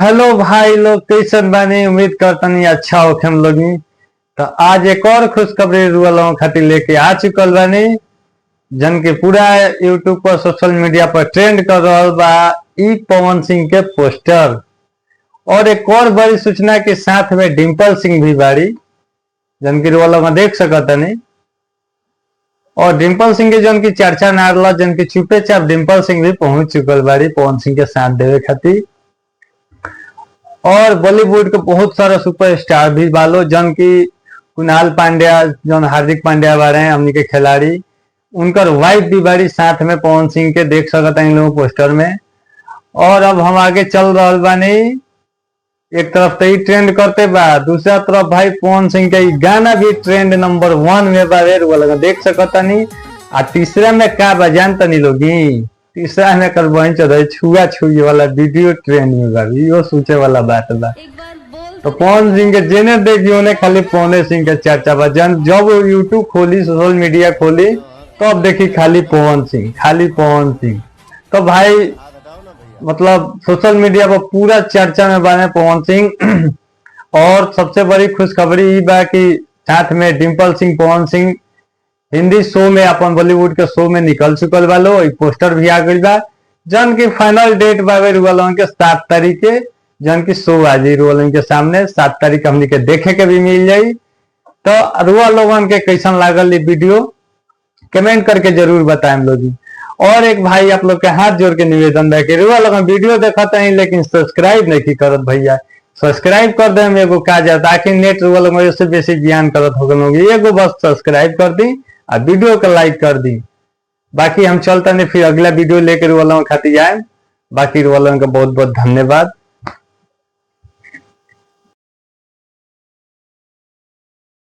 Hello भाई लोग, कैसन बानी? उम्मीद करतनी अच्छा होखे हम लोगी। तो आज एक और खुशखबरी रुआ लोगों खातिर लेके आ चुकल बानी, जन के पूरा यूट्यूब पर सोशल मीडिया पर ट्रेंड कर रहल बा ई पवन सिंह के पोस्टर। और एक और बड़ी सूचना के साथ में डिम्पल सिंह भी बाड़ी, जन की रुआ लोग देख सकतनी। और डिम्पल सिंह के जन की चर्चा ना रहा, जन की चुपे चाप डिम्पल सिंह भी पहुंच चुकल बाड़ी पवन सिंह के साथ देवे खातिर। और बॉलीवुड के बहुत सारा सुपरस्टार भी बालो, जन की कुणाल पांड्या, जन हार्दिक पांड्या बारे हैं हमनी के खिलाड़ी, उनकर वाइफ भी बाड़ी साथ में पवन सिंह के, देख सकता इन लोगों पोस्टर में। और अब हम आगे चल रहा बानी, एक तरफ तो ट्रेंड करते बा, दूसरा तरफ भाई पवन सिंह के गाना भी ट्रेंड नंबर 1 में बा, देख सकता नहीं। आ तीसरा में का बजान तनी लोगी, तीसरा में कर बहन चढ़ छुआ छुई वाला वीडियो ट्रेंड में बा, यो सोचे वाला बात बा। तो पवन सिंह के जेने देखिए उन्हें खाली पवन सिंह के चर्चा बा, जब यूट्यूब खोली, सोशल मीडिया खोली, तो अब देखी खाली पवन सिंह, खाली पवन सिंह। तो भाई मतलब सोशल मीडिया पर पूरा चर्चा में बने पवन सिंह। और सबसे बड़ी खुशखबरी ये बा कि साथ में डिम्पल सिंह, पवन सिंह हिंदी शो में, अपन बॉलीवुड के शो में निकल चुकल वालो, एक पोस्टर भी आ गई बा, जन की फाइनल डेट बावे रुआ के 7 तारीख के, जन की शो आ जाई रुआ के सामने 7 तारीख हमनी के देखे के भी मिल जाई। तो रुआ लोगन के कैसन लागल ये वीडियो कमेंट करके जरूर बताएं लोग। और एक भाई आप लोग के हाथ जोड़ के निवेदन है कि रुआ लोग वीडियो देखता है लेकिन सब्सक्राइब नहीं करत भैया, सब्सक्राइब कर दे। एगो का जाता कि नेट रुआ लोग से बेसी ज्ञान करत हो गए, एगो बस सब्सक्राइब कर दी और वीडियो को लाइक कर दी। बाकी हम चलते नहीं, फिर अगला वीडियो लेकर रुआ लोग खातिर आए। बाकी रुआ लोगों का बहुत बहुत धन्यवाद।